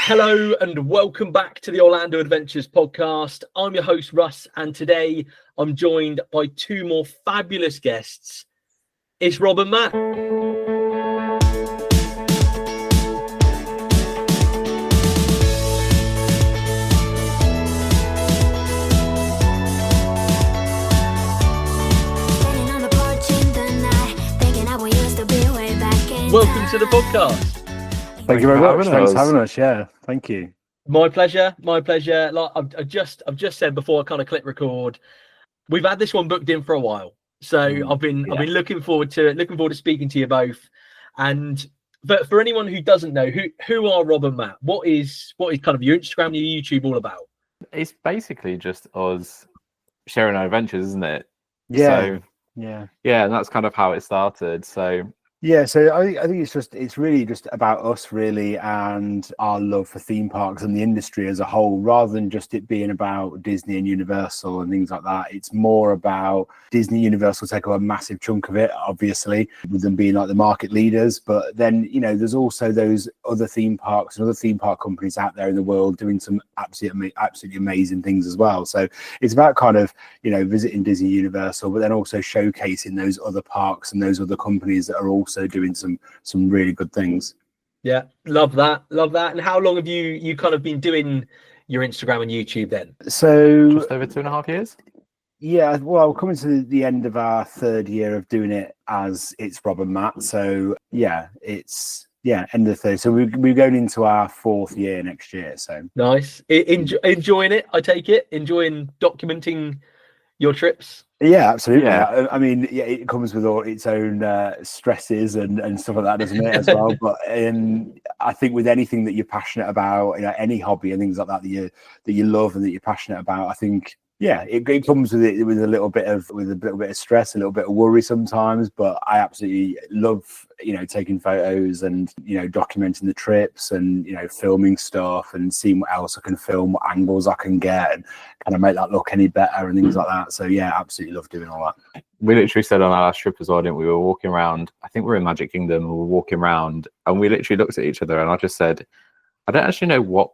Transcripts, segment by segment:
Hello and welcome back to the Orlando Adventures podcast. I'm your host, Russ, and today I'm joined by two more fabulous guests. It's Rob and Matt. Welcome to the podcast. Thank you very much. Thanks for having us. Yeah, thank you. My pleasure. My pleasure. Like I've just said before I kind of click record, we've had this one booked in for a while, so I've been looking forward to speaking to you both. And for anyone who doesn't know, who are Rob and Matt? What is kind of your Instagram and your YouTube all about? It's basically just us sharing our adventures, isn't it? Yeah. So, yeah, and that's kind of how it started. So. Yeah, so I think it's really just about us really and our love for theme parks and the industry as a whole, rather than just it being about Disney and Universal and things like that. It's more about Disney, Universal take up a massive chunk of it, obviously, with them being like the market leaders. But then, you know, there's also those other theme parks and other theme park companies out there in the world doing some absolutely amazing things as well. So it's about kind of, you know, visiting Disney, Universal, but then also showcasing those other parks and those other companies that are also doing some really good things. Yeah, love that. And how long have you kind of been doing your Instagram and YouTube then? So just over 2.5 years. Yeah, well, coming to the end of our third year of doing it as it's Rob and Matt. So it's end of the third. So we're going into our fourth year next year. So nice. Enjoying it, I take it. Enjoying documenting your trips. Yeah, absolutely. Yeah. I mean, it comes with all its own stresses and stuff like that, doesn't it, as well? But I think with anything that you're passionate about, you know, any hobby and things like that that you love and that you're passionate about, I think, it comes with it with a little bit of stress, a little bit of worry sometimes. But I absolutely love, you know, taking photos and, you know, documenting the trips and, you know, filming stuff and seeing what else I can film, what angles I can get, and kind of make that look any better and things like that. So yeah, absolutely love doing all that. We literally said on our last trip as well, didn't we? We were walking around, I think we were in Magic Kingdom, and we were walking around and we literally looked at each other and I just said, I don't actually know what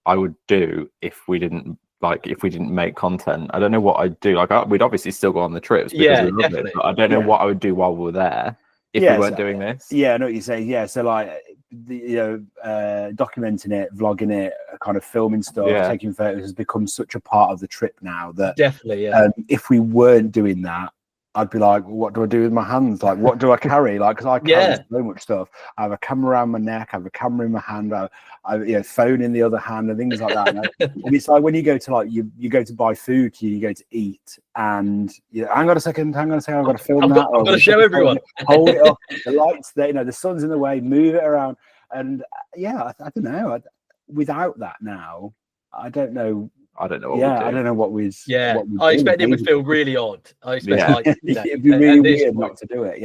I would do if we didn't make content. I don't know what I'd do. We'd obviously still go on the trips because we love it, but I don't know what I would do while we were there if we weren't doing this. Yeah, I know what you're saying. Yeah, so like, documenting it, vlogging it, kind of filming stuff, taking photos has become such a part of the trip now that definitely, if we weren't doing that, I'd be like, what do I do with my hands? Like, what do I carry? Like, because I carry so much stuff. I have a camera around my neck, I have a camera in my hand, I phone in the other hand and things like that. And it's like when you go to you go to buy food, you go to eat, and hang on a second, I've got to film that. I've got to show everyone. Hold it up. The lights there, the sun's in the way, move it around. And I don't know. Without that now, I don't know. I don't know what I don't know what we'd I expect it would feel really odd. I expect it'd be really weird not to do it.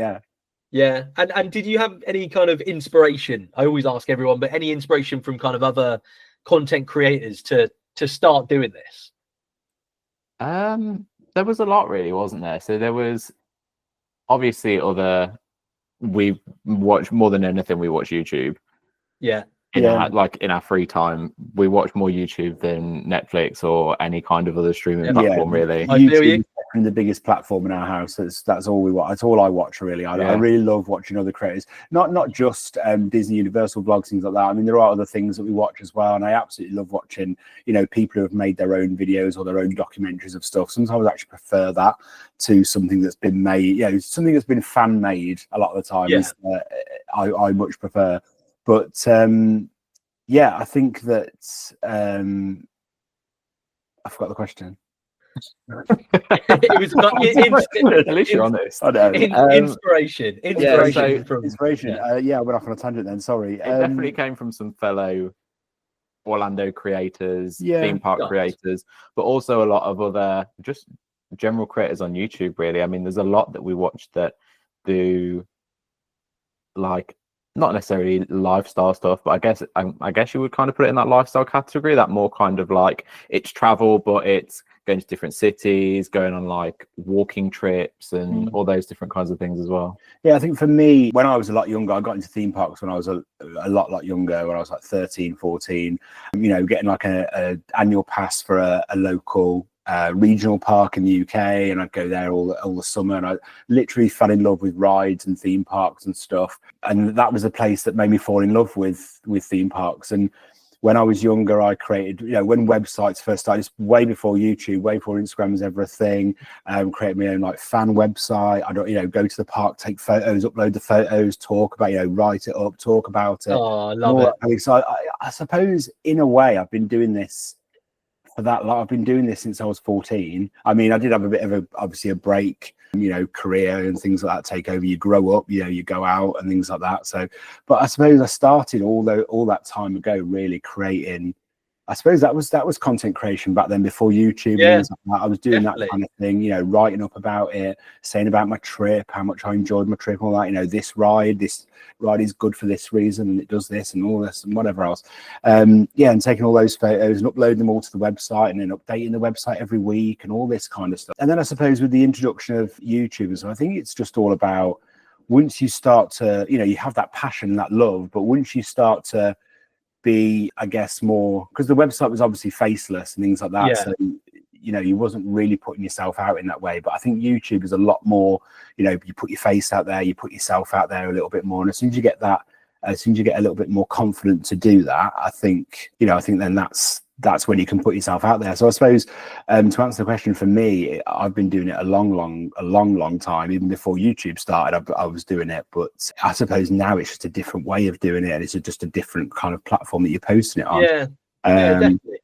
Yeah. And did you have any kind of inspiration? I always ask everyone, but any inspiration from kind of other content creators to start doing this? There was a lot, really, wasn't there? So there was obviously we watch more than anything, we watch YouTube. Yeah. In our free time, we watch more YouTube than Netflix or any kind of other streaming platform, really. YouTube is the biggest platform in our house. That's all we watch. That's all I watch, really. I really love watching other creators, not just Disney, Universal vlogs, things like that. I mean, there are other things that we watch as well, and I absolutely love watching, people who have made their own videos or their own documentaries of stuff. Sometimes I actually prefer that to something that's been made, something that's been fan made. A lot of the time, I much prefer. But I think that I forgot the question. It was at least you're honest. I know. Inspiration. Inspiration. I went off on a tangent then. Sorry. It definitely came from some fellow Orlando creators, theme park creators, but also a lot of other just general creators on YouTube. Really, I mean, there's a lot that we watch that do not necessarily lifestyle stuff, but I guess you would kind of put it in that lifestyle category, that more kind of like it's travel, but it's going to different cities, going on like walking trips and all those different kinds of things as well. Yeah, I think for me, when I was a lot younger, I got into theme parks when I was a lot younger, when I was like 13, 14, you know, getting like a annual pass for a local regional park in the UK, and I'd go there all the summer, and I literally fell in love with rides and theme parks and stuff. And that was a place that made me fall in love with theme parks. And when I was younger, I created, you know, when websites first started, way before YouTube, way before Instagram was ever a thing, created my own like fan website. I don't, you know, go to the park, take photos, upload the photos, talk about, you know, write it up, talk about it. Oh, I love it. So I suppose in a way I've been doing this for that long. I've been doing this since I was 14. I mean, I did have a bit of obviously a break, you know, career and things like that take over. You grow up, you know, you go out and things like that. So, but I suppose I started all that time ago really creating. I suppose that was content creation back then before YouTube. Yeah, and things like that. I was doing definitely. that kind of thing, you know, writing up about it, saying about my trip, how much I enjoyed my trip, all that, you know, this ride is good for this reason, and it does this and all this and whatever else. And taking all those photos and uploading them all to the website, and then updating the website every week and all this kind of stuff. And then I suppose with the introduction of YouTube, so I think it's just all about, once you start to, you know, you have that passion and that love, but once you start to be, I guess, more, because the website was obviously faceless and things like that. Yeah. So, you know, you wasn't really putting yourself out in that way. But I think YouTube is a lot more, you know, you put your face out there, you put yourself out there a little bit more. And as soon as you get a little bit more confident to do that, I think then that's when you can put yourself out there. So I suppose to answer the question, for me, I've been doing it a long time. Even before YouTube started, I was doing it. But I suppose now it's just a different way of doing it, and it's just a different kind of platform that you're posting it on. Yeah, definitely.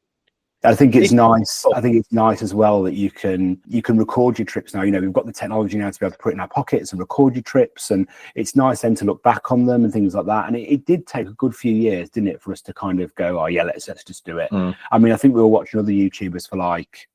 I think it's nice. I think it's nice as well that you can record your trips now. You know, we've got the technology now to be able to put it in our pockets and record your trips, and it's nice then to look back on them and things like that. And it did take a good few years, didn't it, for us to kind of go, oh yeah, let's just do it. I mean, I think we were watching other YouTubers for like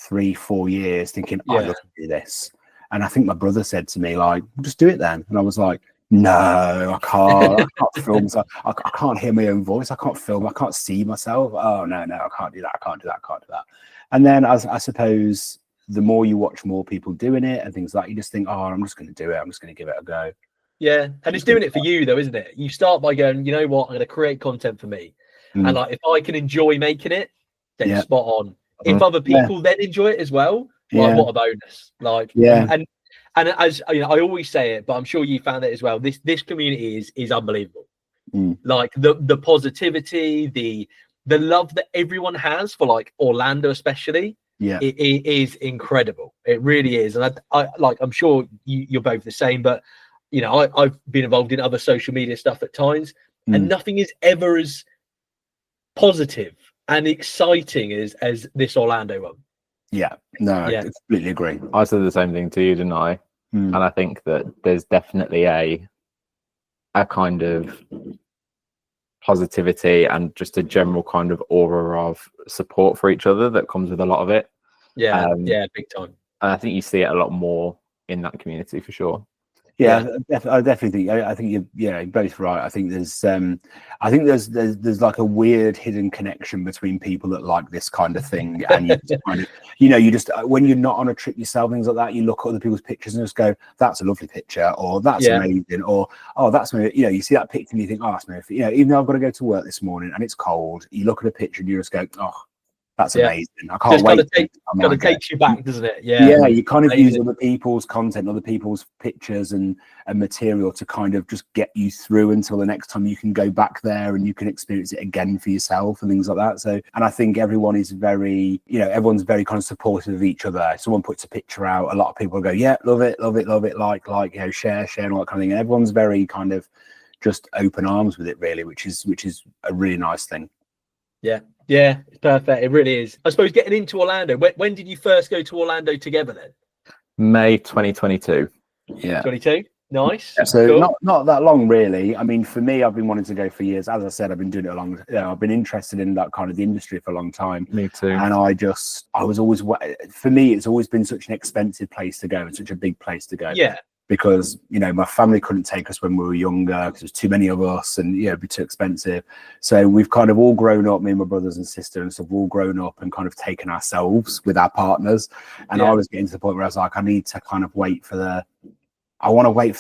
3-4 years, thinking, I'd love to do this. And I think my brother said to me, like, just do it then. And I was like, no, I can't film. I can't hear my own voice. I can't film. I can't see myself. Oh, no, I can't do that. I can't do that. And then I suppose the more you watch more people doing it and things like that, you just think, oh, I'm just going to do it. I'm just going to give it a go. Yeah. And it's doing it for you though, isn't it? You start by going, you know what, I'm going to create content for me. And like, if I can enjoy making it, then spot on. If other people then enjoy it as well, like, what a bonus. Like, and as you know, I always say it, but I'm sure you found it as well. This community is unbelievable. Like the positivity, the love that everyone has for like Orlando, especially. It is incredible. It really is. And I like, I'm sure you're both the same, but you know, I've been involved in other social media stuff at times, and nothing is ever as positive and exciting as this Orlando one. I completely agree. I said the same thing to you, didn't I? And I think that there's definitely a kind of positivity and just a general kind of aura of support for each other that comes with a lot of it. Big time. And I think you see it a lot more in that community for sure. I definitely think. I think you're both right. I think there's like a weird hidden connection between people that like this kind of thing, and you just kind of, you just when you're not on a trip yourself, things like that, you look at other people's pictures and just go, "That's a lovely picture," or "That's amazing," or "Oh, that's me." You see that picture and you think, "Oh, that's me." Even though I've got to go to work this morning and it's cold, you look at a picture and you just go, "Oh, that's amazing. I can't just wait." Kind of takes you back, doesn't it? You kind of use other people's content, other people's pictures and material to kind of just get you through until the next time you can go back there and you can experience it again for yourself and things like that. So, and I think everyone is very, everyone's very kind of supportive of each other. If someone puts a picture out, a lot of people go, "Yeah, love it, like, share and all that kind of thing." And everyone's very kind of just open arms with it, really, which is a really nice thing. Yeah, it's perfect. It really is. I suppose getting into Orlando, when did you first go to Orlando together then? May 2022. 22? Nice. So cool. not that long, really. I mean, for me, I've been wanting to go for years. As I said, I've been doing it a long. I've been interested in that kind of the industry for a long time. Me too. And I was always, for me, it's always been such an expensive place to go and such a big place to go. Yeah. because my family couldn't take us when we were younger because there's too many of us, and it'd be too expensive. So we've kind of all grown up, me and my brothers and sister and stuff, all grown up and kind of taken ourselves with our partners. And I was getting to the point where I was like, I need to kind of wait for the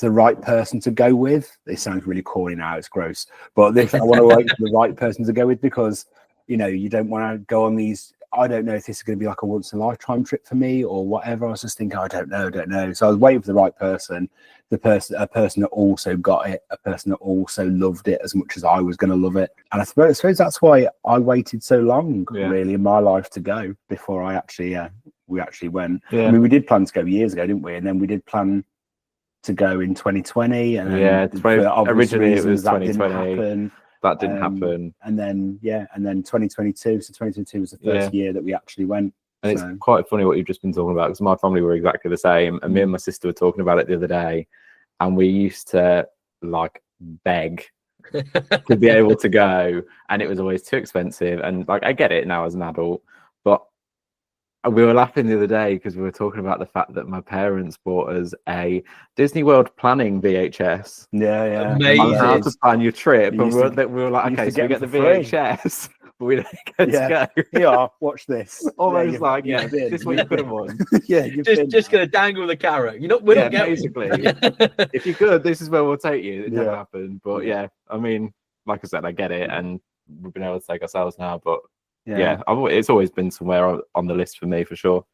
right person to go with. It sounds really corny now, it's gross, but I want to wait for the right person to go with, because you don't want to go on these. I don't know if this is going to be like a once in a lifetime trip for me or whatever. I was just thinking, I don't know. So I was waiting for the right person, a person that also got it, a person that also loved it as much as I was going to love it. And I suppose that's why I waited so long, really, in my life to go before we actually went. Yeah. I mean, we did plan to go years ago, didn't we? And then we did plan to go in 2020. And originally it was that 2020. didn't happen. That didn't happen. And then 2022. So 2022 was the first year that we actually went. And it's quite funny what you've just been talking about, because my family were exactly the same. And me and my sister were talking about it the other day. And we used to like beg to be able to go. And it was always too expensive. And like, I get it now as an adult. But we were laughing the other day because we were talking about the fact that my parents bought us a Disney World planning VHS. Yeah. Amazing. How to plan your trip. And we were like, okay, so we get the free. VHS, but we don't get to go. Yeah, watch this. Almost like, this is what you could have won. Just going to dangle the carrot. We're not getting basically. If you could, this is where we'll take you. It never happened. But I mean, like I said, I get it. And we've been able to take ourselves now. But it's always been somewhere on the list for me, for sure.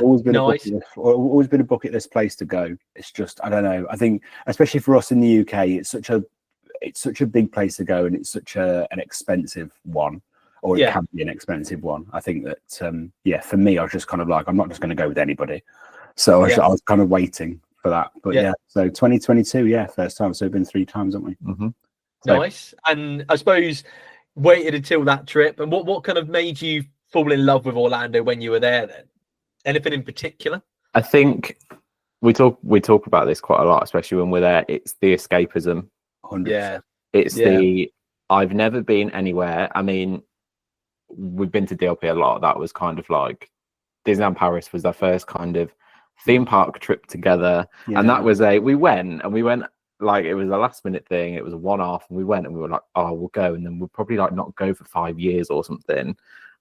Always been always been a bucket list place to go. It's just, I don't know, I think especially for us in the UK, it's such a big place to go, and it's such an expensive one, or it can be an expensive one. I think that for me, I was just kind of like, I'm not just going to go with anybody, so I was kind of waiting for that. But so 2022 first time, so we've been 3 times, haven't we? Mm-hmm. So, nice. And I suppose waited until that trip, and what kind of made you fall in love with Orlando when you were there then? Anything in particular? I think we talk about this quite a lot, especially when we're there. It's the escapism. 100%. It's I've never been anywhere. I mean, we've been to DLP a lot. That was kind of like Disneyland Paris was our first kind of theme park trip together. And that was we went like, it was a last minute thing. It was a one-off, and we went and we were like, oh, we'll go. And then we'll probably like not go for 5 years or something.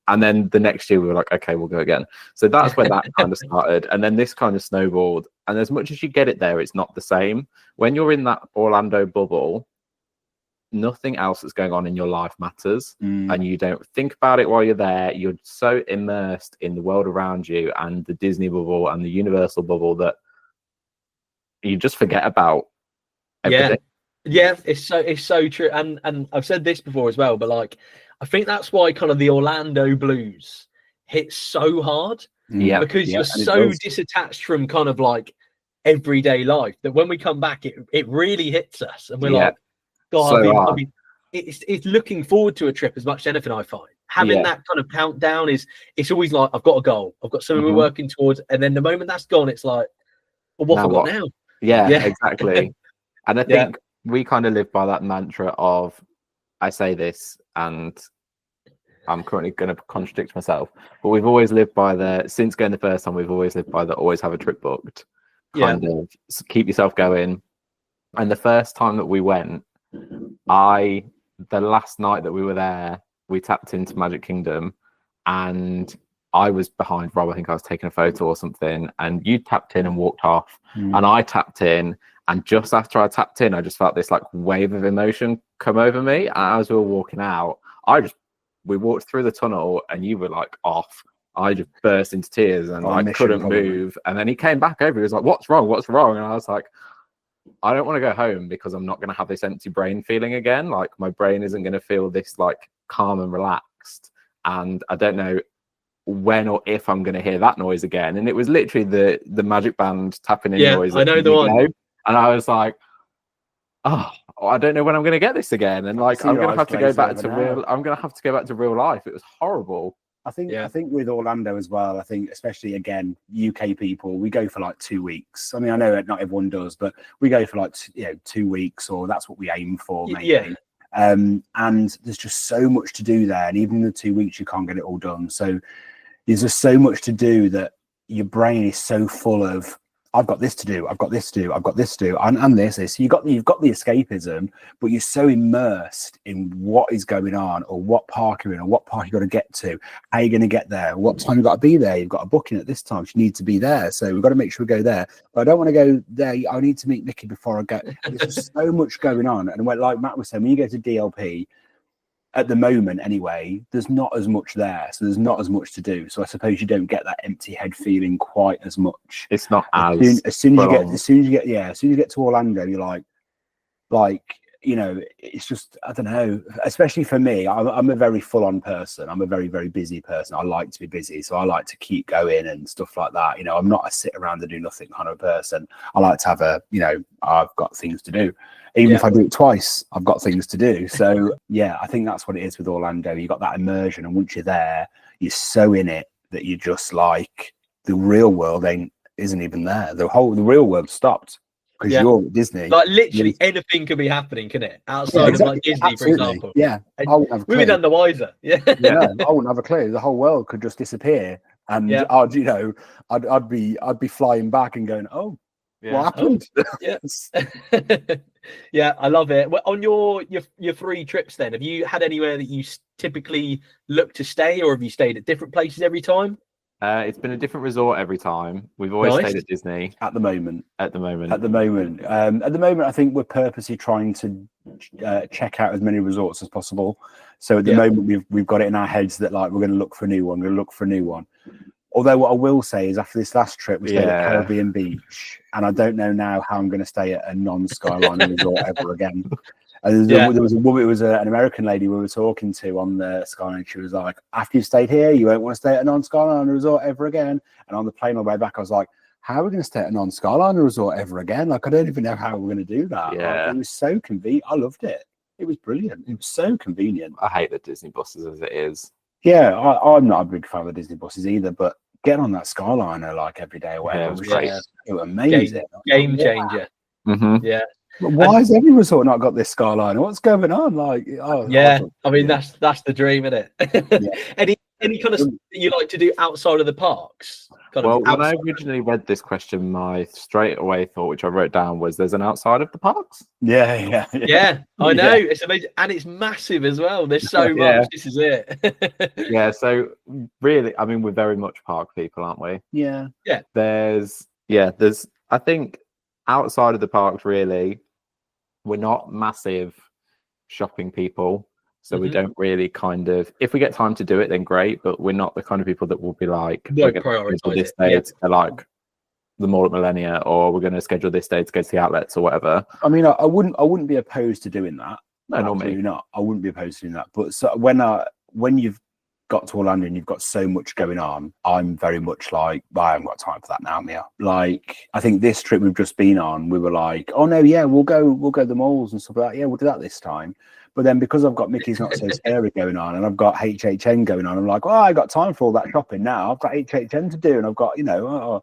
And then the next year we were like, okay, we'll go again. So that's where that kind of started. And then this kind of snowballed. And as much as you get it there, it's not the same. When you're in that Orlando bubble, nothing else that's going on in your life matters. And you don't think about it while you're there. You're so immersed in the world around you and the Disney bubble and the Universal bubble that you just forget about everything. It's so true. And I've said this before as well, but like, I think that's why kind of the Orlando blues hit so hard. Because you're so disattached from kind of like everyday life that when we come back, it really hits us, and we're like, God, I mean, it's looking forward to a trip as much as anything. I find having that kind of countdown it's always like, I've got a goal, I've got something we're working towards, and then the moment that's gone, it's like, well, what have I got now? Yeah, exactly. And I think we kind of live by that mantra of, I say this, and I'm currently going to contradict myself, but we've always lived by since going the first time, we've always lived by always have a trip booked. Kind of keep yourself going. And the first time that we went, the last night that we were there, we tapped into Magic Kingdom, and I was behind Rob. I think I was taking a photo or something, and you tapped in and walked off, and I tapped in. And just after I tapped in, I just felt this like wave of emotion come over me. And as we were walking out, we walked through the tunnel, and you were like off. I just burst into tears, and I couldn't move. And then he came back over. He was like, "What's wrong? What's wrong?" And I was like, I don't want to go home because I'm not going to have this empty brain feeling again. Like, my brain isn't going to feel this like calm and relaxed. And I don't know when or if I'm going to hear that noise again. And it was literally the Magic Band tapping in noise. I know the one. And I was like, oh, I don't know when I'm going to get this again. And like, I'm going to have to go back to real life. It was horrible. I think with Orlando as well, I think especially again, UK people, we go for like 2 weeks. I mean, I know not everyone does, but we go for like 2 weeks, or that's what we aim for, maybe. And there's just so much to do there, and even in the 2 weeks you can't get it all done. So there's just so much to do that your brain is so full of I've got this to do, I've got this to do, I've got this to do, and this. So you've got the escapism, but you're so immersed in what is going on, or what park you're in, or what park you got to get to, how you're going to get there, what time you've got to be there. You've got a booking at this time, so you need to be there. So we've got to make sure we go there. But I don't want to go there. I need to meet Mickey before I go. There's so much going on. And like Matt was saying, when you go to DLP, at the moment anyway, there's not as much there, so there's not as much to do. So I suppose you don't get that empty head feeling quite as much. It's not as soon as you get to Orlando, you're like, you know, it's just, I don't know, especially for me, I'm a very full-on person. I'm a very, very busy person. I like to be busy, so I like to keep going and stuff like that. You know, I'm not a sit around and do nothing kind of person. I like to have I've got things to do. Even if I do it twice, I've got things to do. So yeah, I think that's what it is with Orlando. You got that immersion, and once you're there, you're so in it that you just like, the real world isn't even there. The real world stopped because you're at Disney. Like literally anything could be happening, can it? Outside of like Disney, absolutely. for example. Yeah, I wouldn't have a clue. We've been none the wiser. Yeah, I wouldn't have a clue. The whole world could just disappear, and I'd be flying back and going, oh. Yeah. What happened? Yeah, I love it. Well, on your 3 trips, then, have you had anywhere that you typically look to stay, or have you stayed at different places every time? It's been a different resort every time. We've always stayed at Disney. At the moment, I think we're purposely trying to check out as many resorts as possible. So at the moment, we've got it in our heads that like we're going to look for a new one. Although what I will say is, after this last trip, we stayed at Caribbean Beach, and I don't know now how I'm going to stay at a non-Skyliner resort ever again. And there was a woman, it was an American lady we were talking to on the Skyline. She was like, after you've stayed here, you won't want to stay at a non-Skyliner resort ever again. And on the plane on the way back, I was like, how are we going to stay at a non-Skyliner resort ever again? Like, I don't even know how we're going to do that. Yeah. Like, it was so convenient. I loved it. It was brilliant. It was so convenient. I hate the Disney buses as it is. Yeah, I'm not a big fan of the Disney buses either, but getting on that Skyliner like every day away, it was great. It was amazing. Game changer. Mm-hmm. Yeah. But why has every resort not got this Skyliner? What's going on? Like, I mean, that's the dream, isn't it? Any kind of stuff that you like to do outside of the parks? When I originally read this question, my straight away thought, which I wrote down, was there's an outside of the parks. Yeah, I know. It's amazing, and it's massive as well. There's so much. This is it. Yeah. So really, I mean, we're very much park people, aren't we? Yeah. There's I think outside of the parks, really, we're not massive shopping people. So we don't really kind of, if we get time to do it, then great. But we're not the kind of people that will be like, we're going to schedule this day to like the mall at Millennia, or we're going to schedule this day to go to the outlets or whatever. I mean, I wouldn't be opposed to doing that. No, normally not. I wouldn't be opposed to doing that. But so when you've got to Orlando and you've got so much going on, I'm very much like, I haven't got time for that now, Mia. Like, I think this trip we've just been on, we were like, oh no, yeah, we'll go to the malls and stuff like that. Yeah, we'll do that this time. But then because I've got Mickey's Not So Scary going on, and I've got HHN going on, I'm like, oh, I got time for all that shopping now. I've got HHN to do, and I've got, I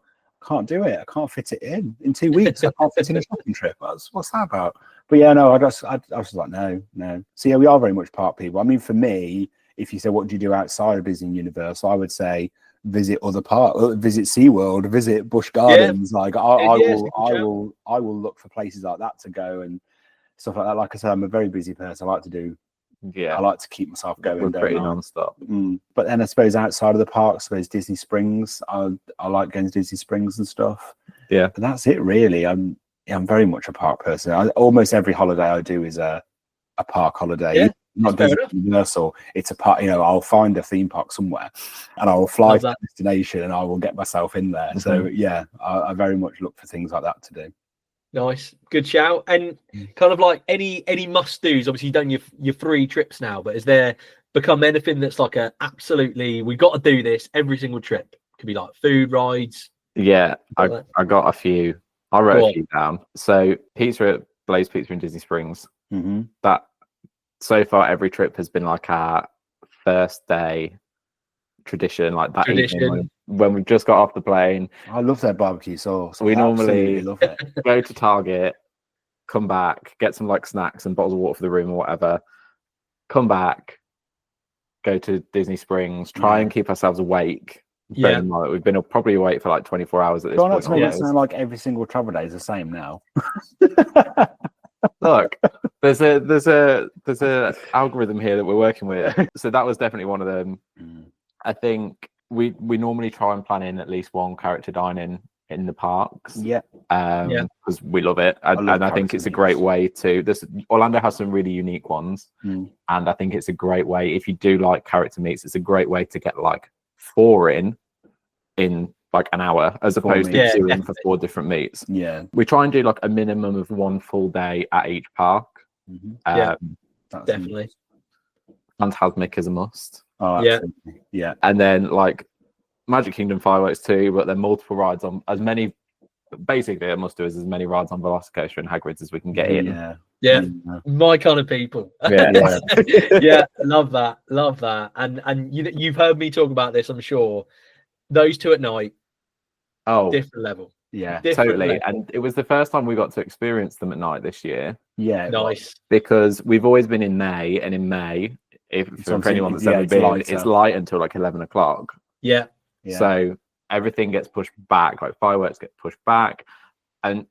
can't do it. I can't fit it in 2 weeks. I can't fit in a shopping trip. What's that about? But yeah, no, I was just like, no. So yeah, we are very much park people. I mean, for me, if you say what do you do outside of Disney Universal, I would say visit other parks, visit SeaWorld, visit Busch Gardens. Like I will look for places like that to go and stuff like that. Like I said, I'm a very busy person. I like to do. Yeah, I like to keep myself going. We're pretty non-stop. But then I suppose outside of the park, I suppose Disney Springs. I like going to Disney Springs and stuff. Yeah, but that's it really. I'm very much a park person. Almost every holiday I do is a park holiday. Yeah, not Disney Universal. It's a park. I'll find a theme park somewhere, and I will fly to that destination, and I will get myself in there. So yeah, I very much look for things like that to do. Nice, good shout. And kind of like any must-dos. Obviously, you've done your 3 trips now, but has there become anything that's like absolutely we've got to do this every single trip? Could be like food, rides. Yeah, I got a few. I wrote a few down. So pizza at Blaze Pizza in Disney Springs. That so far every trip has been like our first day tradition, like that evening when we just got off the plane. I love their barbecue sauce. We normally love it. Go to Target, come back, get some like snacks and bottles of water for the room or whatever, come back, go to Disney Springs, try and keep ourselves awake Yeah. Bear in mind that we've been probably awake for like 24 hours at this Try not point. to make it almost. sound like every single travel day is the same now. Look, there's a algorithm here that we're working with. So that was definitely one of them. I think we normally try and plan in at least one character dining in the parks. Yeah. Because we love it. And I think it's a great way to Orlando has some really unique ones. And I think it's a great way, if you do like character meets, it's a great way to get like 4 in like an hour, as opposed to queuing for 4 different meets. Yeah. We try and do like a minimum of 1 full day at each park. Definitely. Phantasmic is a must. Oh, absolutely. Yeah. And then like Magic Kingdom fireworks too, but then multiple rides on as many. Basically, I must do as many rides on Velocicoaster and Hagrid's as we can get in. Yeah, my kind of people. Yeah. Love that. And you've heard me talk about this, I'm sure. Those 2 at night, different level. Yeah, totally. level. And it was the first time we got to experience them at night this year. Yeah, nice. Because we've always been in May, and in May, for anyone that's ever been, it's light until like 11 o'clock. Yeah. So everything gets pushed back, like fireworks get pushed back, and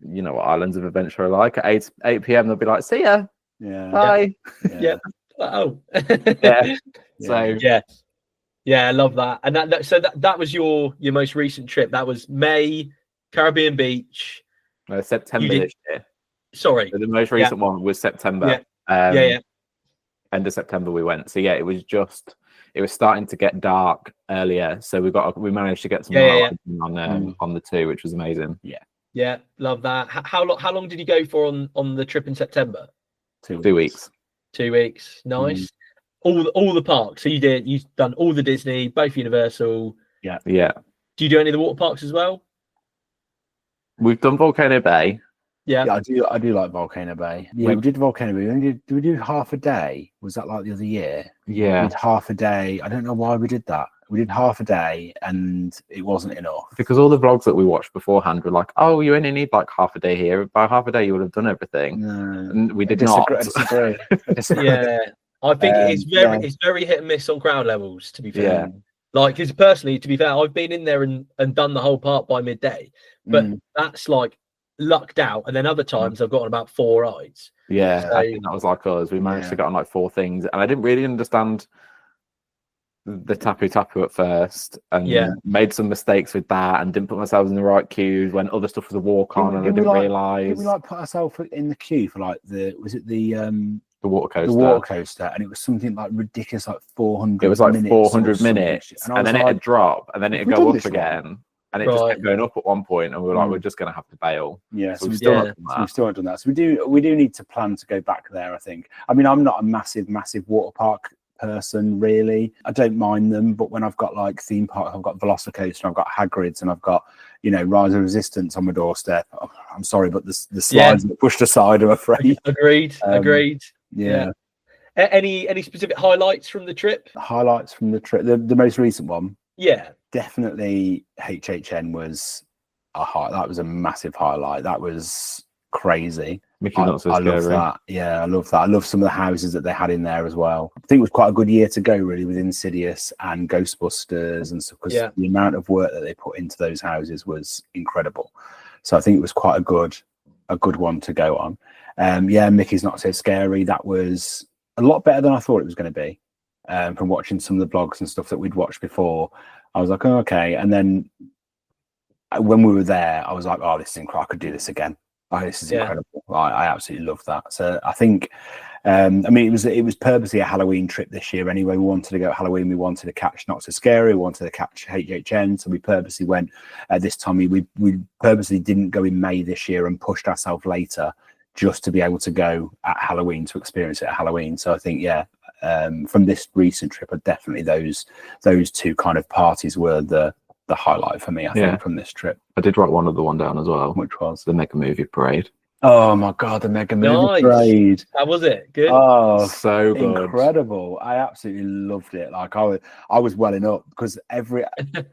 you know what Islands of Adventure are like. At 8 p.m. they'll be like, "See ya, bye." Yeah. Oh. Yeah. So yeah, I love that. And that was your most recent trip. That was May, Caribbean Beach. September this year. Sorry, so the most recent one was September. End of September we went. So it was starting to get dark earlier, so we managed to get some light on the 2, which was amazing. Yeah, love that. How long did you go for on the trip in September? 2 weeks. 2 weeks. Nice. All the parks. So you've done all the Disney, both Universal. Yeah. Do you do any of the water parks as well? We've done Volcano Bay. Yeah, I do like Volcano Bay. Yeah, we did Volcano Bay. Did we do half a day? Was that like the other year? Yeah, we did half a day. I don't know why we did that. We did half a day, and it wasn't enough. Because all the vlogs that we watched beforehand were like, "Oh, you only need like half a day here. By half a day, you would have done everything." No, and we did not. I disagree. Yeah, I think it's very hit and miss on crowd levels. To be fair, Yeah. Like, because personally, to be fair, I've been in there and done the whole park by midday, but that's like lucked out. And then other times I've gotten about 4 rides. Yeah, So, I think that was like us. We managed to get on like 4 things, and I didn't really understand the Tapu Tapu at first, and made some mistakes with that, and didn't put myself in the right queues when other stuff was a walk on, and I didn't realise. Did we like put ourselves in the queue for like the water coaster? The water coaster, and it was something like ridiculous, like 400. It was like minutes 400 minutes, and then like, it'd drop, and then it'd go up again. And it just Right. kept going up at one point, and we were like, we're just going to have to bail. Yeah, So we've still not done that. we've still not done that. So we do need to plan to go back there, I think. I mean, I'm not a massive water park person, really. I don't mind them, but when I've got like theme park, I've got Velocicoaster, I've got Hagrid's, and I've got, Rise of Resistance on my doorstep. Oh, I'm sorry, but the slides are pushed aside, I'm afraid. Agreed. Yeah. Any specific highlights from the trip? Highlights from the trip, the most recent one. Yeah. Definitely HHN was that was a massive highlight. That was crazy. Mickey Not So Scary. I love that. Yeah, I love that. I love some of the houses that they had in there as well. I think it was quite a good year to go, really, with Insidious and Ghostbusters and stuff, because the amount of work that they put into those houses was incredible. So I think it was quite a good one to go on. Mickey's Not So Scary. That was a lot better than I thought it was going to be. From watching some of the vlogs and stuff that we'd watched before, I was like, oh, okay. And then when we were there, I was like, oh, this is incredible. I could do this again. Oh, this is incredible. I absolutely love that. So I think, it was purposely a Halloween trip this year anyway. We wanted to go Halloween. We wanted to catch Not So Scary. We wanted to catch HHN. So we purposely went at this time. We purposely didn't go in May this year and pushed ourselves later just to be able to go at Halloween, to experience it at Halloween. So I think, from this recent trip, definitely those 2 kind of parties were the highlight for me, I think, from this trip. I did write one other one down as well, which was the Mega Movie Parade. Oh my god, the Mega Movie Parade! How was it? Good. Oh, so good, incredible! I absolutely loved it. Like I was welling up, because I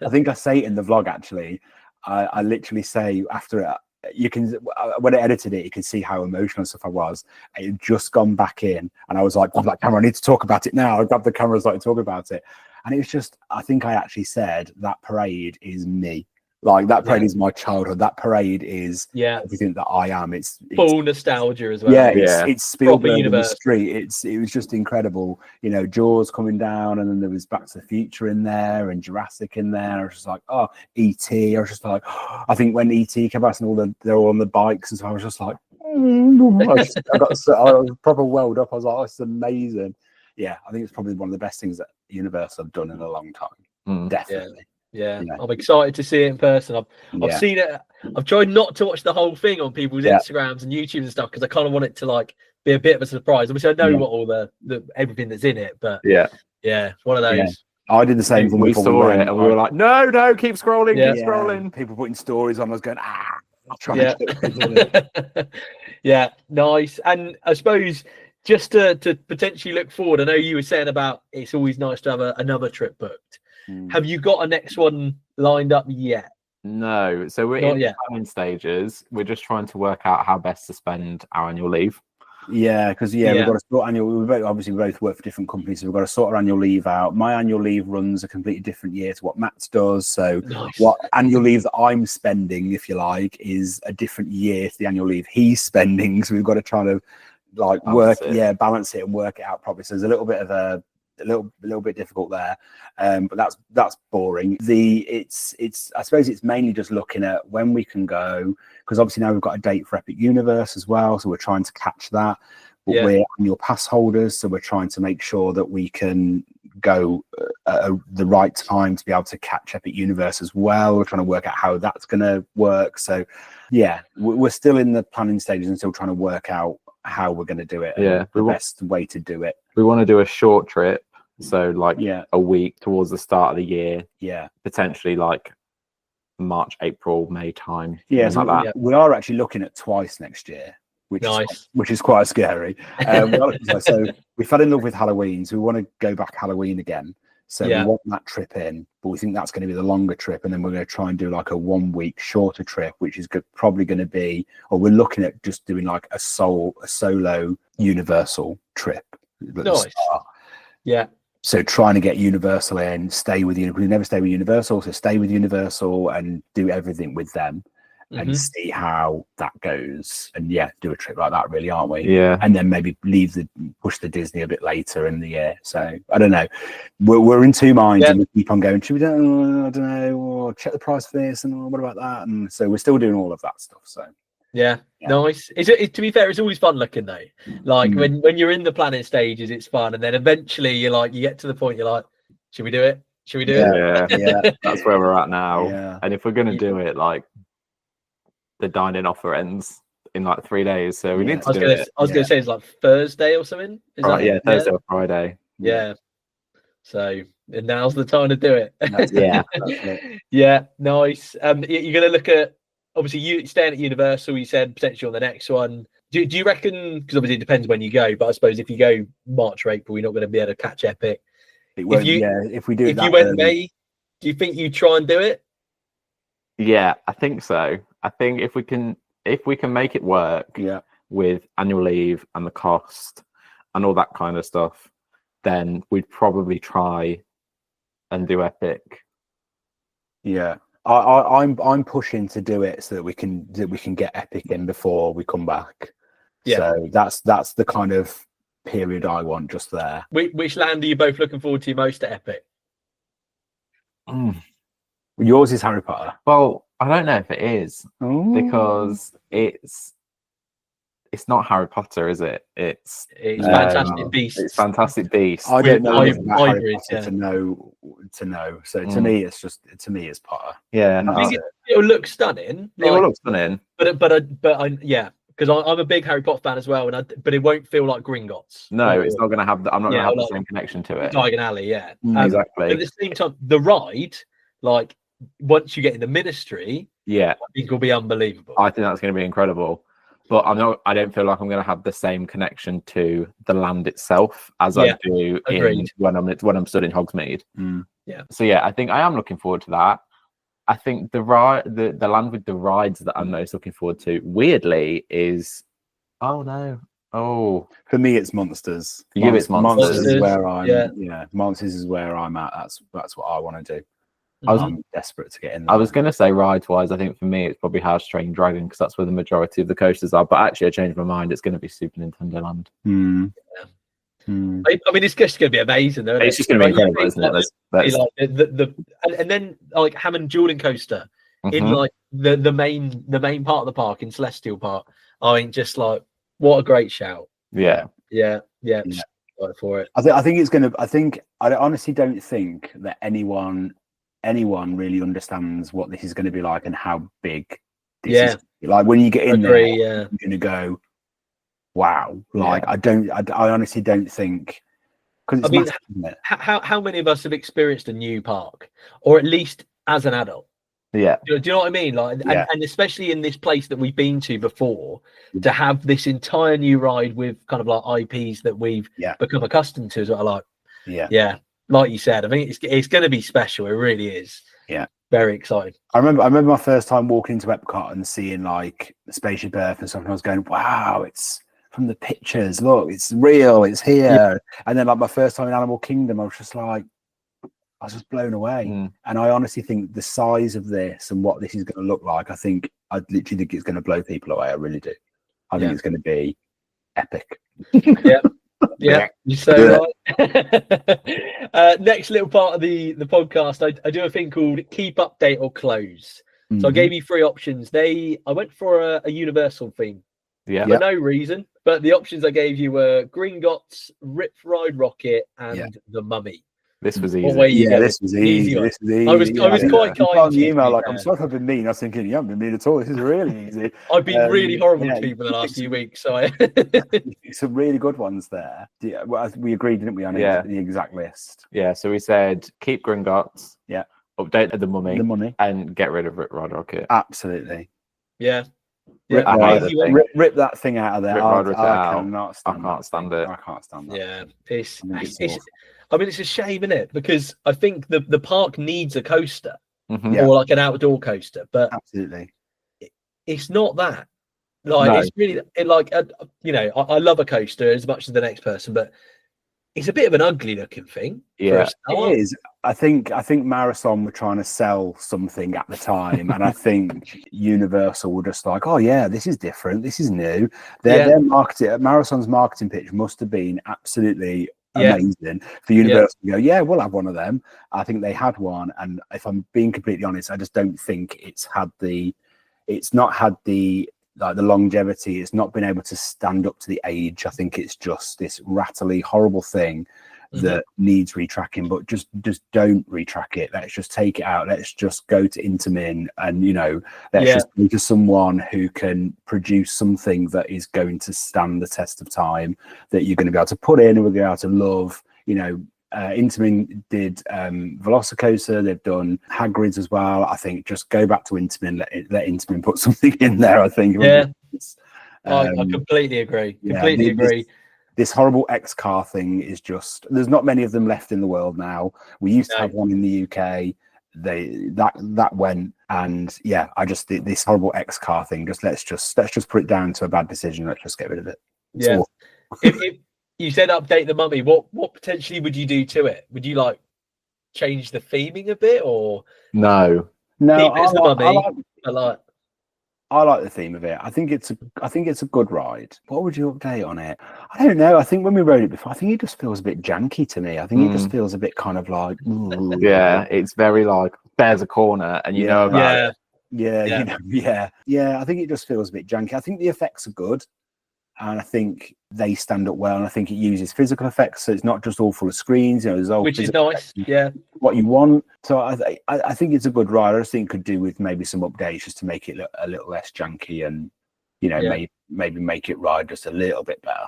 think I say it in the vlog actually. I literally say after it. You can, when I edited it, you can see how emotional and stuff I was. It had just gone back in, and I was like, "Grab that camera! I need to talk about it now." I grabbed the camera and started talking about it, And it was just, I think I actually said that parade is me. Like that parade is my childhood. That parade is everything that I am. It's full nostalgia as well. Yeah, it's Spielberg in the universe. street. It was just incredible. You know, Jaws coming down, and then there was Back to the Future in there, and Jurassic in there. I was just like, oh, E.T. I was just like, I think when E.T. came out and they're all on the bikes, and so I was just like, I was proper welled up. I was like, oh, it's amazing. Yeah, I think it's probably one of the best things that Universal have done in a long time. Definitely. Yeah, I'm excited to see it in person. I've seen it. I've tried not to watch the whole thing on people's Instagrams and YouTube and stuff because I kind of want it to like be a bit of a surprise. Obviously, I know what all the everything that's in it, but one of those. Yeah. I did the same thing. We saw it and we were like, no, keep scrolling, keep scrolling. People putting stories on. I was going, I'll try. Yeah, nice. And I suppose just to potentially look forward, I know you were saying about it's always nice to have another trip booked. Have you got a next one lined up yet? No. So we're in the planning stages. We're just trying to work out how best to spend our annual leave. Yeah, because we've got to sort annual. We both work for different companies, so we've got to sort our annual leave out. My annual leave runs a completely different year to what Matt's does. So what annual leave that I'm spending, if you like, is a different year to the annual leave he's spending. So we've got to try to like balance it and work it out properly. So there's a little bit of a little bit difficult there, but that's boring. I suppose it's mainly just looking at when we can go, because obviously now we've got a date for Epic Universe as well, so we're trying to catch that. But we're annual pass holders, so we're trying to make sure that we can go at the right time to be able to catch Epic Universe as well. We're trying to work out how that's going to work. So we're still in the planning stages and still trying to work out how we're going to do it. The best way to do it. We want to do a short trip, so like a week towards the start of the year. Potentially like March, April, May time. So like that. We are actually looking at twice next year, which is quite scary. So we fell in love with Halloween, so we want to go back Halloween again. So we want that trip in, but we think that's going to be the longer trip, and then we're going to try and do like a 1 week shorter trip, which is probably going to be, or we're looking at just doing like a solo Universal trip. So trying to get Universal in, stay with Universal. We never stay with Universal, so stay with Universal and do everything with them and see how that goes. And do a trip like that, really, aren't we? Yeah. And then maybe push the Disney a bit later in the year. So I don't know. We're in two minds and we keep on going. Should we do? I don't know. Or check the price for this and what about that? And so we're still doing all of that stuff. So. Yeah, nice. To be fair, it's always fun looking though. Like when you're in the planning stages, it's fun, and then eventually you get to the point you're like, should we do it? Should we do it? Yeah. That's where we're at now. Yeah. And if we're gonna do it, like the dining offer ends in like 3 days, so we need to do it. I was gonna say it's like Thursday or something. Thursday or Friday. Yeah. So now's the time to do it. Nice. You're gonna look at. Obviously, you staying at Universal, you said potentially on the next one. Do you reckon, because obviously it depends when you go, but I suppose if you go March or April, you're not going to be able to catch Epic. If you went May, do you think you try and do it? Yeah, I think so. I think if we can make it work with annual leave and the cost and all that kind of stuff, then we'd probably try and do Epic. Yeah. I'm pushing to do it so that we can get Epic in before we come back. So that's the kind of period I want just there. Which land are you both looking forward to most at Epic? Yours is Harry Potter. Well, I don't know if it is because it's not Harry Potter, is it? It's Fantastic Beasts. It's Fantastic Beasts. I don't know about Harry Potter to know. So to me, it's Potter. Yeah, I think it'll look stunning. It will look stunning. Because I'm a big Harry Potter fan as well, but it won't feel like Gringotts. No, it's not going to have. I'm not going to have the same connection to it. Diagon Alley, exactly. But at the same time, the ride, like once you get in the Ministry, I think will be unbelievable. I think that's going to be incredible. But I don't feel like I'm going to have the same connection to the land itself as I do when I'm stood in Hogsmeade. So I think I am looking forward to that. I think the land with the rides that I'm most looking forward to, weirdly, is Oh, For me, it's Monsters. For you, it's Monsters. Monsters is where I'm. Yeah. Monsters is where I'm at. That's what I want to do. Mhm. I'm desperate to get in there. I was going to say rides-wise, I think for me it's probably How to Train Your Dragon because that's where the majority of the coasters are. But actually, I changed my mind. It's going to be Super Nintendo Land. I mean, it's just going to be amazing, though. It's just going to be incredible, isn't it? And then like Hammond Dueling Coaster in like the main part of the park in Celestial Park. I mean, just like what a great shout. Yeah. For it. I think it's going to. I honestly don't think that anyone really understands what this is going to be like and how big this is. Like when you get in there, you're going to go, wow. Like I honestly don't think, because it's massive, isn't it? How many of us have experienced a new park, or at least as an adult? Yeah. Do you know what I mean? Like, and especially in this place that we've been to before, to have this entire new ride with kind of like IPs that we've become accustomed to, is what I like. Yeah. Like you said, I think it's going to be special. It really is. Yeah. Very exciting. I remember my first time walking into Epcot and seeing like Spaceship Earth and stuff, and I was going, wow, it's from the pictures. Look, it's real. It's here. Yeah. And then like my first time in Animal Kingdom, I was just blown away. And I honestly think the size of this and what this is going to look like, I literally think it's going to blow people away. I really do. I think it's going to be epic. Yeah, you're so right. Next little part of the podcast, I do a thing called keep, update, or close. So I gave you 3 options. I went for a Universal theme. Yeah. For no reason, but the options I gave you were Gringotts, Rip Ride Rocket, and The Mummy. This was easy. This was easy. This was easy. I was quite kind. On the email, like, I'm sorry if I've been mean. I was thinking, you haven't been mean at all. This is really easy. I've been really horrible to people the last few weeks. So some really good ones there. We agreed, didn't we, on the exact list? Yeah. So we said keep Gringotts. Yeah. Update the Mummy. The And get rid of Rip Ride Rocket. Absolutely. Yeah. Rip that thing out of there. I can't stand it. I can't stand that. Yeah. It's a shame, isn't it? Because I think the park needs a coaster or like an outdoor coaster, but absolutely, it's not that. Like it's really I love a coaster as much as the next person, but it's a bit of an ugly looking thing. Yeah, it is. I think Marathon were trying to sell something at the time, and I think Universal were just like, oh yeah, this is different, this is new. Their Marathon's marketing pitch must have been absolutely amazing for Universal to go, yeah, we'll have one of them. I think they had one, and if I'm being completely honest, I just don't think it's not had the longevity. It's not been able to stand up to the age. I think it's just this rattly, horrible thing that needs retracking, but just don't retrack it. Let's just take it out. Let's just go to Intamin and let's just go to someone who can produce something that is going to stand the test of time, that you're going to be able to put in and we're going to be able to love. Intamin did Velocicoaster, they've done Hagrid's as well. I think just go back to Intamin, let Intamin put something in there. I think I completely agree. Agree. This horrible X car thing is just, there's not many of them left in the world now. We used to have one in the UK. That went, and I just this horrible X car thing. Let's just put it down to a bad decision. Let's just get rid of it. If you said update the Mummy, what potentially would you do to it? Would you like change the theming a bit, or no? I like the theme of it. I think it's a good ride. What would you update on it? I don't know. I think when we rode it before, I think it just feels a bit janky to me. I think it just feels a bit kind of like it's very like there's a corner and you know about it. Yeah. I think it just feels a bit janky. I think the effects are good, and I think they stand up well, and I think it uses physical effects, so it's not just all full of screens. There's all which is nice. What you want. So I think it's a good ride. I just think it could do with maybe some updates just to make it look a little less janky, and maybe make it ride just a little bit better.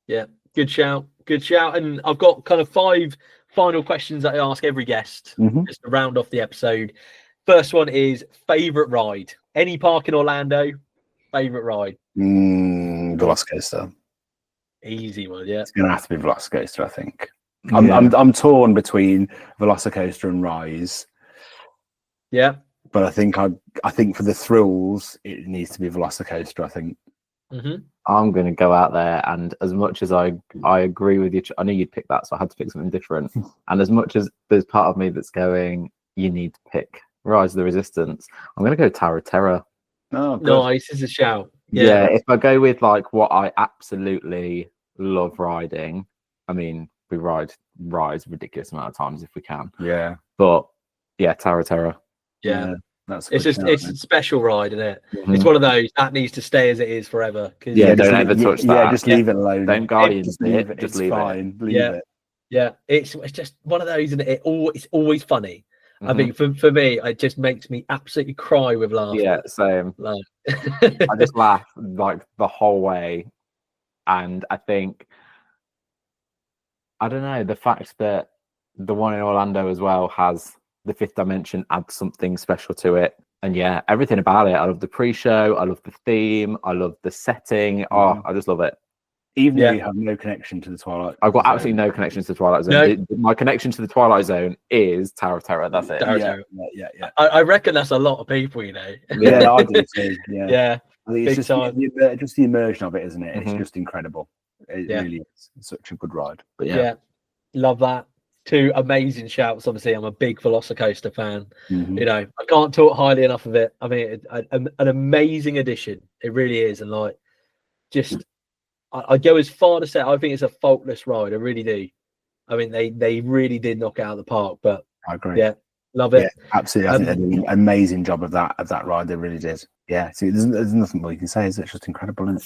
Yeah, good shout. And I've got kind of 5 final questions that I ask every guest just to round off the episode. First one is favorite ride. Any park in Orlando, favorite ride? Velocicoaster. Easy one, yeah. It's gonna have to be Velocicoaster, I think. I'm torn between Velocicoaster and Rise. Yeah. But I think for the thrills, it needs to be Velocicoaster, I think. I'm going to go out there, and as much as I agree with you, I knew you'd pick that, so I had to pick something different. And as much as there's part of me that's going, you need to pick Rise of the Resistance, I'm going to go Tower of Terror. Oh, good. Nice, is a shout. Yeah, if I go with like what I absolutely love riding, I mean, we ride Rise a ridiculous amount of times if we can. Yeah. But yeah, Tower of Terror. Yeah. That's It's just shout, it's a special ride, isn't it? Mhm. It's one of those that needs to stay as it is forever. Cause Yeah, just don't leave- ever touch Yeah, that. just leave it alone. Don't Guardians Just it. leave it. Just It's leave it. fine. Leave Yeah. it. yeah, it's just one of those, and it's always funny. I Mhm. think for me, it just makes me absolutely cry with laughter. Yeah, same. Like, I just laugh like the whole way, and I think I don't know, the fact that the one in Orlando as well has the fifth dimension adds something special to it. And yeah, everything about it. I love the pre-show. I love the theme. I love the setting. Oh, I just love it. Even though Yeah. you have no connection to the Twilight. I've got Zone. absolutely no connection to the Twilight Zone. No. My connection to the Twilight Zone is Tower of Terror. That's it. Tower of Yeah, Terror. yeah. I reckon that's a lot of people, you know. Yeah, I do too. Yeah. Yeah, I think big it's just time. just the immersion of it, isn't it? It's Mhm. just incredible. It Yeah. really is. It's such a good ride. But yeah, yeah. love that. Two amazing shouts. Obviously, I'm a big Velocicoaster fan. Mhm. You know, I can't talk highly enough of it. I mean, an amazing addition. It really is, and like, just I go as far to say I think it's a faultless ride. I really do. I mean, they really did knock it out of the park. But I agree. yeah, love it. Yeah, absolutely. I think they did an amazing job of that ride. They really did. Yeah. See, there's nothing more you can say. Is it? It's just incredible, isn't it?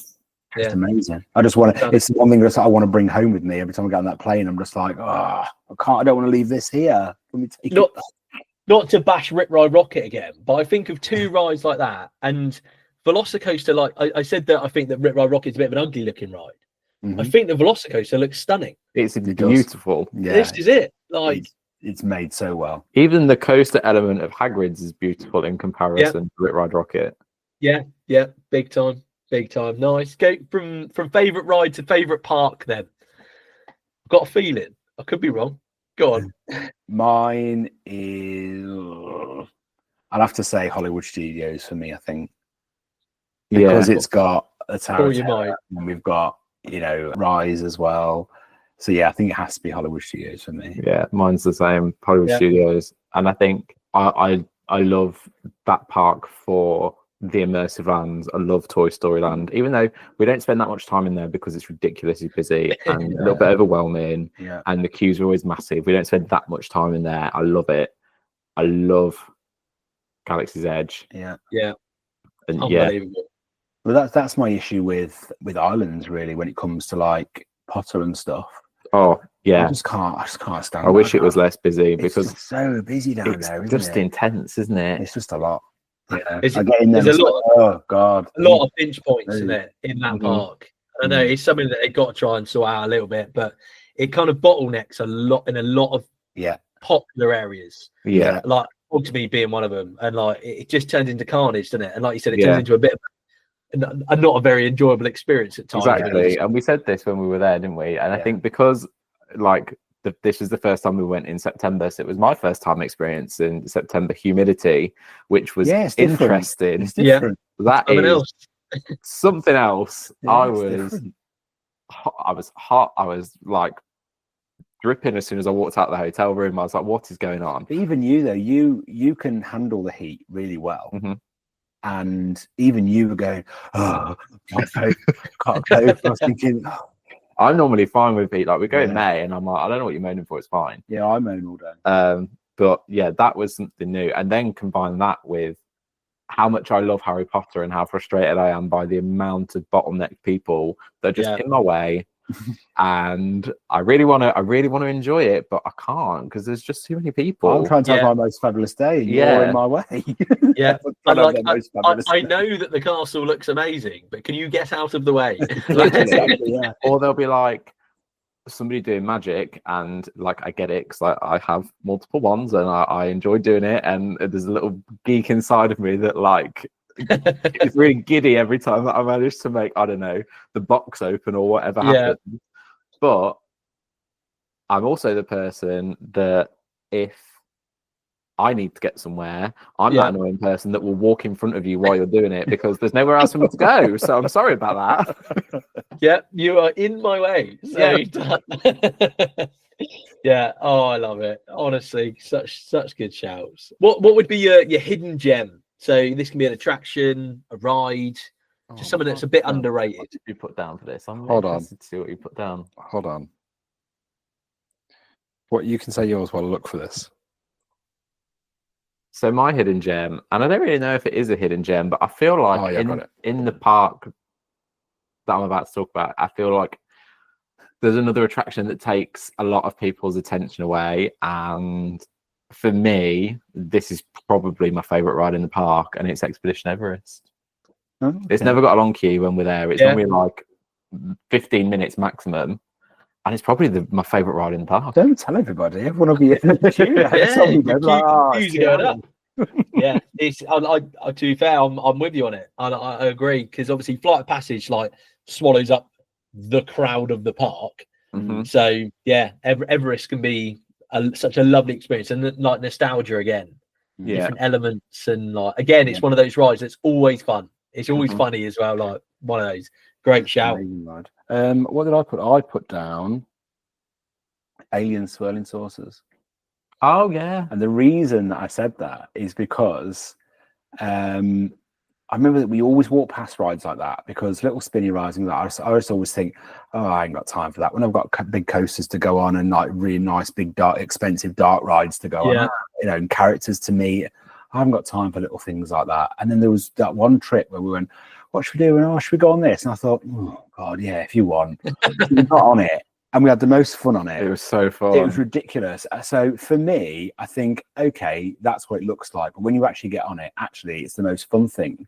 Just Yeah. amazing. I just want to. It's the one thing that I want to bring home with me every time I get on that plane. I'm just like, oh, I can't. I don't want to leave this here. Let me take Not, it. not to bash Rip Ride Rocket again, but I think of two rides like that and Velocicoaster. Like I said that I think that Rip Ride Rocket is a bit of an ugly looking ride. I Mhm. think the Velocicoaster looks stunning. It's does. beautiful. Yeah, This is it. Like, it's made so well. Even the coaster element of Hagrid's is beautiful in comparison to Rip Ride Rocket. yeah, big time. Nice. Go from favorite ride to favorite park. Then I've got a feeling I could be wrong. Go on. Mine is. I'd have to say Hollywood Studios for me. I think because it's got a Tower Or of you Terror, might. and we've got Rise as well. So yeah, I think it has to be Hollywood Studios for me. Yeah, mine's the same. Hollywood Yeah. Studios, and I think I love that park for the immersive lands. I love Toy Story Land, even though we don't spend that much time in there because it's ridiculously busy and a little bit overwhelming, Yeah, and the queues are always massive. We don't spend that much time in there. I love it. I love Galaxy's Edge, yeah. and yeah, Unbelievable. Well, that's my issue with islands really when it comes to like Potter and stuff. oh I yeah. just can't stand. I wish that. it was less busy It's because just so busy down it's there. just Isn't it? intense, isn't it? It's just a lot. Yeah, Is I it- get in there. there's and a it's lot like, oh god, A lot of pinch points in Really? it in that Mhm. park. I know it's something that they've got to try and sort out a little bit, but it kind of bottlenecks a lot in a lot of yeah, popular areas. Yeah, Like Ogilvy being one of them, and like it just turns into carnage, doesn't it? And like you said, it Yeah. turns into a bit of a not a very enjoyable experience at times. exactly. And we said this when we were there, didn't we? And I Yeah. think because like this was the first time we went in September, so it was my first time experience in September humidity, which was Yeah, it's different. interesting. it's Yeah. different. That Something is else. something else. Yeah, it's different. I was hot. I was like dripping as soon as I walked out of the hotel room. I was like, "What is going on?" But even you though, you can handle the heat really well, Mhm. and even you were going, oh, can't cope. I was thinking, oh, I'm normally fine with heat. Like we go in Yeah. May, and I'm like, I don't know what you're moaning for. It's fine. yeah, I moan all day. But yeah, that was something new. And then combine that with how much I love Harry Potter and how frustrated I am by the amount of bottleneck people that are just Yeah. in my way. And I really want to enjoy it, but I can't because there's just too many people. I'm trying to have Yeah. my most fabulous day, and you're Yeah. in my way. Yeah. I'm trying And to have like, the most fabulous I day. know that the castle looks amazing, but can you get out of the way? Exactly, yeah. Or they'll be like somebody doing magic, and like I get it because I have multiple wands and I enjoy doing it, and there's a little geek inside of me that like it's really giddy every time that I manage to make, I don't know, the box open or whatever Yeah. happens. But I'm also the person that if I need to get somewhere. I'm Yeah. that annoying person that will walk in front of you while you're doing it because there's nowhere else for me to go. So I'm sorry about that. Yeah, you are in my way. So yeah. Oh, I love it. Honestly, such good shouts. What would be your hidden gem? So this can be an attraction, a ride, just something that's a bit underrated. What did you put down for this? I'm Hold on. interested to see what you put down. Hold on. What you can say yours while I look for this. So my hidden gem, and I don't really know if it is a hidden gem, but I feel like got it. in the park that I'm about to talk about, I feel like there's another attraction that takes a lot of people's attention away. And for me, this is probably my favourite ride in the park, and it's Expedition Everest. Okay. It's never got a long queue when we're there. It's Yeah. normally like 15 minutes maximum. And it's probably my favourite ride in the park. Don't tell everybody. Everyone will be in the queue. Yeah, it's I to be fair, I'm with you on it. I agree, because obviously Flight of Passage like swallows up the crowd of the park. Mhm. So yeah, Everest can be such a lovely experience, and like nostalgia again, Yeah. different elements, and like again, it's one of those rides that's always fun. It's always Mhm. funny as well. Like one of those. Great shout. Amazing ride. What did I put? I put down alien swirling saucers. Oh yeah. And the reason that I said that is because I remember that we always walk past rides like that, because little spinny rides and that. I just always think, oh, I ain't got time for that. When I've got big coasters to go on and like really nice, big, dark, expensive dark rides to go on, you know, and characters to meet, I haven't got time for little things like that. And then there was that one trip where we went, what should we do? And oh, should we go on this? And I thought, oh God, yeah, if you want. We got on it, and we had the most fun on it. It was so fun. It was ridiculous. So for me, I think, okay, that's what it looks like. But when you actually get on it, actually, it's the most fun thing.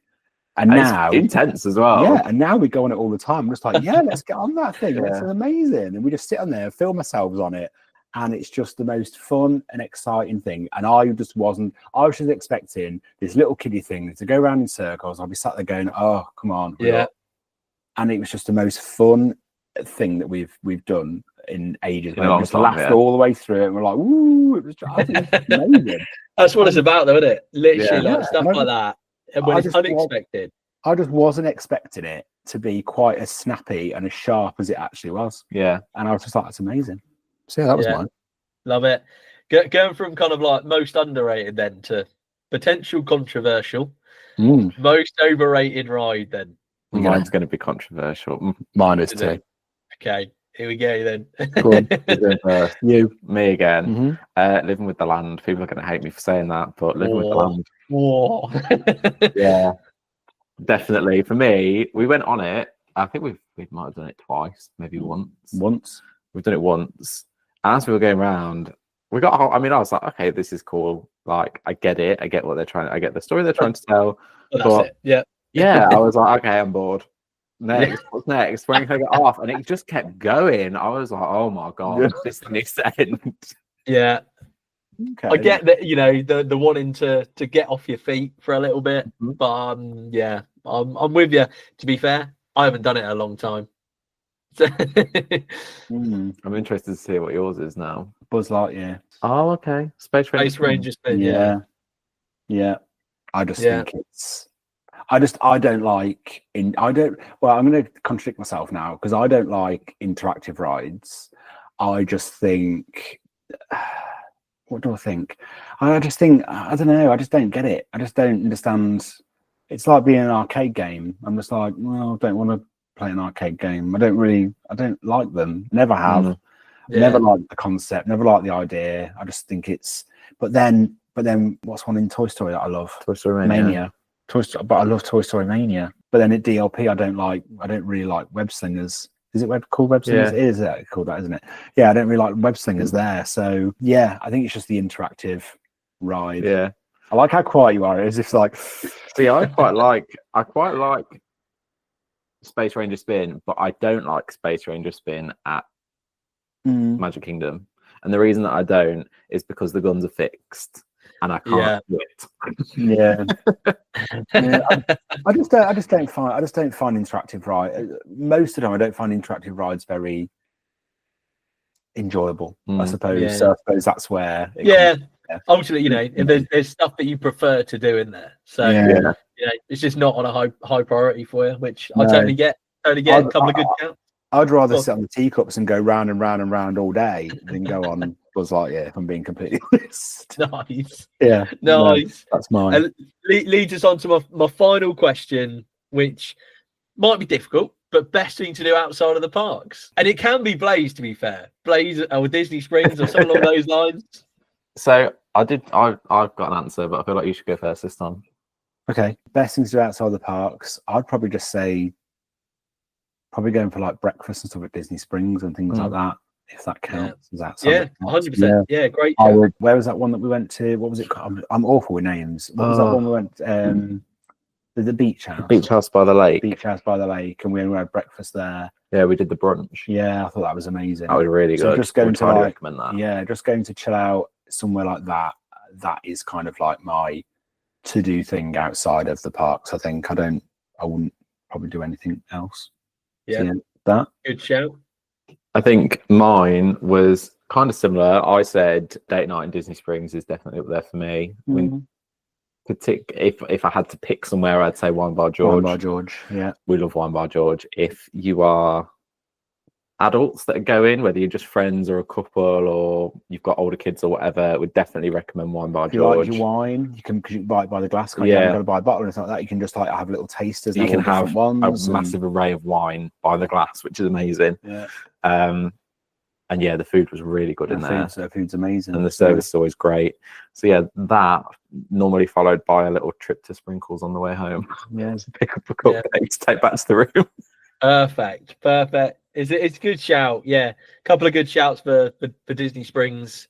And now it's intense as well. Yeah, and now we go on it all the time. We're just like, yeah, let's get on that thing. It's amazing. And we just sit on there, film ourselves on it. And it's just the most fun and exciting thing. And I was just expecting this little kiddie thing to go around in circles. I'll be sat there going, oh, come on. Yeah. And it was just the most fun thing that we've done in ages. In a long We just time, laughed all the way through it. And we're like, woo, it was amazing. That's what it's about, though, isn't it? Literally, Yeah. like stuff like that. And when it's unexpected. I just wasn't expecting it to be quite as snappy and as sharp as it actually was. Yeah. And I was just like, that's amazing. So yeah, that was mine. Love it. Going from kind of like most underrated then to potential controversial. Most overrated ride then. Mine's going to be controversial. Mine is too. Okay, here we go then. Go on. You. Me again. Living with the Land. People are going to hate me for saying that, but Living with the Land. Whoa. Yeah, definitely. For me, we went on it. I think we might have done it twice, maybe once. We've done it once. As we were going around, we got. I was like, okay, this is cool. Like, I get it. I get what they're trying. I get the story they're trying to tell. Well, that's it. Yeah. Yeah, I was like, okay, I'm bored. Next, what's next? When can I get off? And it just kept going. I was like, oh my God, this needs to end. Yeah. Okay. I get that, you know, the wanting to get off your feet for a little bit, but yeah, I'm with you. To be fair, I haven't done it in a long time. I'm interested to see what yours is now. Buzz Lightyear. Oh, okay. Space Ranger Spin. Yeah. I just think it's. I don't like. Well, I'm going to contradict myself now, because I don't like interactive rides. I just think. What do I think? I just think, I don't know. I just don't get it. I just don't understand. It's like being an arcade game. I'm just like, well, I don't want to play an arcade game. I don't like them. Never have. Never liked the concept. Never liked the idea. I just think it's. But then, what's one in Toy Story that I love? Toy Story Mania. But I love Toy Story Mania. But then at DLP, I don't really like Web Slingers. Is it called Web Slingers? Yeah. It is called that, isn't it? Yeah, I don't really like Web Slingers there. So yeah, I think it's just the interactive ride. Yeah. I like how quiet you are. It's just like. See, I quite like Space Ranger Spin, but I don't like Space Ranger Spin at Magic Kingdom. And the reason that I don't is because the guns are fixed and I can't do it. Yeah. I just don't find interactive ride. Most of the time I don't find interactive rides very enjoyable, I suppose. Yeah. So I suppose that's where ultimately, you know, if there's stuff that you prefer to do in there. So Yeah. you know, it's just not on a high priority for you, which I No. totally get. A couple of good counts. I'd rather sit on the teacups and go round and round and round all day than go on Buzz Lightyear, if I'm being completely honest. Nice. Yeah. Nice. No, that's mine. And leads us on to my final question, which might be difficult, but best thing to do outside of the parks. And it can be Blaze, to be fair. Blaze or Disney Springs or something along those lines. So I've got an answer, but I feel like you should go first this time. Okay. Best things to do outside the parks. I'd probably just say going for like breakfast and stuff at Disney Springs and things like that, if that counts as outside. Yeah, 100%. Yeah, great. Where was that one that we went to? What was it called? I'm awful with names. What was that one we went the beach house? Beach house by the lake. Beach house by the lake, and we had breakfast there. Yeah, we did the brunch. Yeah, I thought that was amazing. That was really good. Just going to recommend that. Yeah, just going to chill out somewhere like that. That is kind of like my to-do thing outside of the parks. I think I wouldn't probably do anything else. Yeah, so, that good shout. I think mine was kind of similar. I said date night in Disney Springs is definitely up there for me. I mean, if I had to pick somewhere, I'd say Wine Bar George. Wine Bar George, yeah. We love Wine Bar George. If you are adults that are going, whether you're just friends or a couple or you've got older kids or whatever, would definitely recommend Wine Bar George. If you like your wine, you can buy it by the glass. You haven't got to buy a bottle or anything like that. You can just like have little tasters. You can have a ones massive array of wine by the glass, which is amazing. Yeah. And yeah, the food was really good in there. The food's amazing. And the service is always great. So yeah, that normally followed by a little trip to Sprinkles on the way home. Yeah. Pick up a cupcake to take back to the room. Perfect. It's a good shout. Yeah, a couple of good shouts for Disney Springs,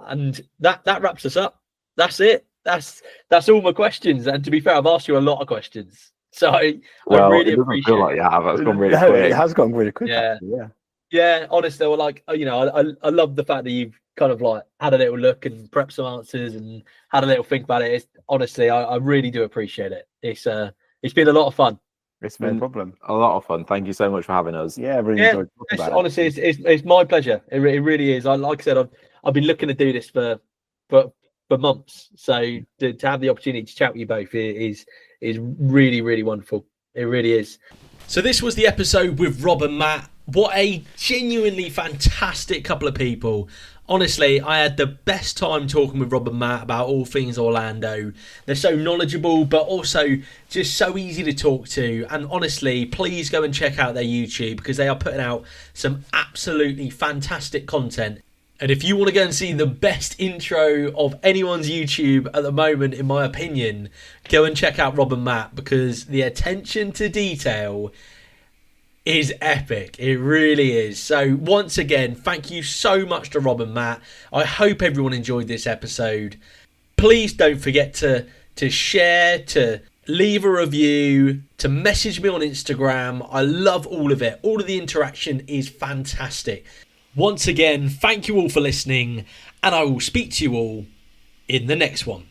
and that wraps us up. That's it. That's all my questions. And to be fair, I've asked you a lot of questions, so I really appreciate. Feel like it's gone really quick. It has gone really quick. Yeah, actually, yeah. Yeah. Honestly, like I love the fact that you've kind of like had a little look and prepped some answers and had a little think about it. Honestly, I really do appreciate it. It's been a lot of fun. It's been No problem. A lot of fun. Thank you so much for having us. Yeah, I really enjoyed talking about it. Honestly, it's my pleasure. It really is. Like I said, I've been looking to do this for months. So to have the opportunity to chat with you both is really, really wonderful. It really is. So this was the episode with Rob and Matt. What a genuinely fantastic couple of people. Honestly, I had the best time talking with Rob and Matt about all things Orlando. They're so knowledgeable, but also just so easy to talk to. And honestly, please go and check out their YouTube because they are putting out some absolutely fantastic content. And if you want to go and see the best intro of anyone's YouTube at the moment, in my opinion, go and check out Rob and Matt because the attention to detail is epic. It really is. So once again, thank you so much to Rob and Matt. I hope everyone enjoyed this episode. Please don't forget to share, to leave a review, to message me on Instagram. I love all of it. All of the interaction is fantastic. Once again, thank you all for listening, and I will speak to you all in the next one.